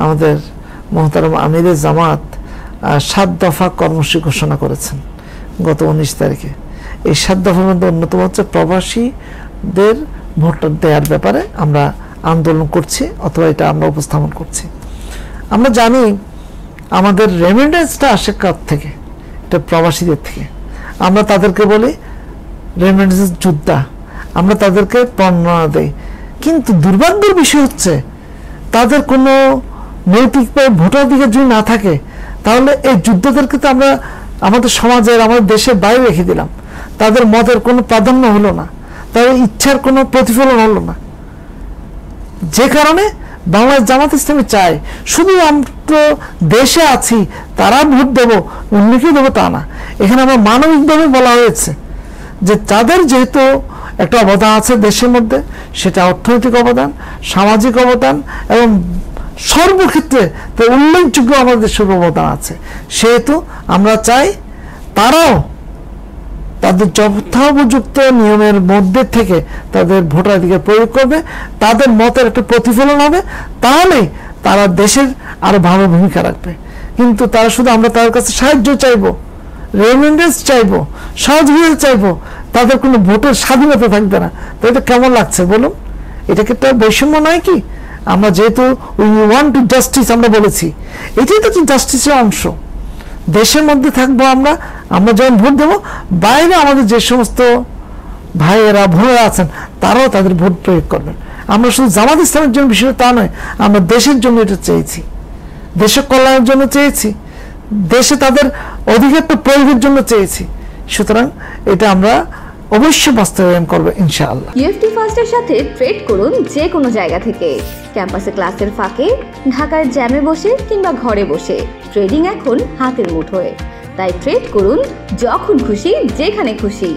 আমাদের মোহতারাম আমিরে জামাত 7 দফা কর্মসূচি ঘোষণা করেছেন গত 19 তারিখে। এই 7 দফার মধ্যে অন্যতম হচ্ছে প্রবাসীদের ভোট দেওয়ার ব্যাপারে আমরা আন্দোলন করছি, অথবা এটা আমরা উপস্থাপন করছি। আমরা জানি আমাদের রেমিটেন্সটা আসে কার থেকে? এটা প্রবাসীদের থেকে। আমরা তাদেরকে বলি রেমিটেন্স যোদ্ধা, আমরা তাদেরকে প্রণোদনা দেই। কিন্তু দুর্ভাগ্যের বিষয় হচ্ছে তাদের কোনো নৈতিকভাবে ভোটাধিকার যদি না থাকে, তাহলে এই যোদ্ধাদেরকে তো আমরা আমাদের সমাজের, আমাদের দেশের বাইরে রেখে দিলাম। তাদের মতের কোনো প্রাধান্য হলো না, তাদের ইচ্ছার কোনো প্রতিফলন হলো না। যে কারণে বাংলাদেশ জামাত ইসলামী চায় শুধু আমরা দেশে আছি তারা ভোট দেবো, অন্যকে দেবো তা না। এখানে আমরা মানবিকভাবে বলা হয়েছে যে তাদের যেহেতু একটা অবদান আছে দেশের মধ্যে, সেটা অর্থনৈতিক অবদান, সামাজিক অবদান এবং সর্বক্ষেত্রে উল্লেখযোগ্য আমাদের দেশের অবদান আছে, সেহেতু আমরা চাই তারাও তাদের যথোপযুক্ত নিয়মের মধ্যে থেকে তাদের ভোটাধিকার প্রয়োগ করবে, তাদের মতের একটা প্রতিফলন হবে, তাহলেই তারা দেশের আরো ভালো ভূমিকা রাখবে। কিন্তু তারা শুধু আমরা তাদের কাছে সাহায্য চাইবো, রেমিটেন্স চাইবো, সহযোগিতা চাইবো, তাদের কোনো ভোটের স্বাধীনতা থাকবে না। তো এটা কেমন লাগছে বলুন? এটা কি একটা বৈষম্য নয় কি? আমরা যেহেতু উই ওয়ান্ট টু জাস্টিস আমরা বলেছি, এটাই তো জাস্টিসের অংশ। দেশের মধ্যে থাকবো আমরা, আমরা যখন ভোট দেবো, বাইরে আমাদের যে সমস্ত ভাইয়েরা বোনেরা আছেন তারাও তাদের ভোট প্রয়োগ করবেন। আমরা শুধু জামাত ইসলামের জন্য বিষয় তা নয়, আমরা দেশের জন্য এটা চেয়েছি, দেশের কল্যাণের জন্য চেয়েছি, দেশে তাদের অধিকারটা প্রয়োগের জন্য চেয়েছি। সুতরাং এটা আমরা অবশ্যই বাস্তবায়ন করবো ইনশাআল্লাহ। ইউএফটি ফার্স্টের সাথে ট্রেড করুন যে কোনো জায়গা থেকে, ক্যাম্পাসে ক্লাসের ফাঁকে, ঢাকার জ্যামে বসে কিংবা ঘরে বসে। ট্রেডিং এখন হাতের মুঠোয়, তাই ট্রেড করুন যখন খুশি, যেখানে খুশি।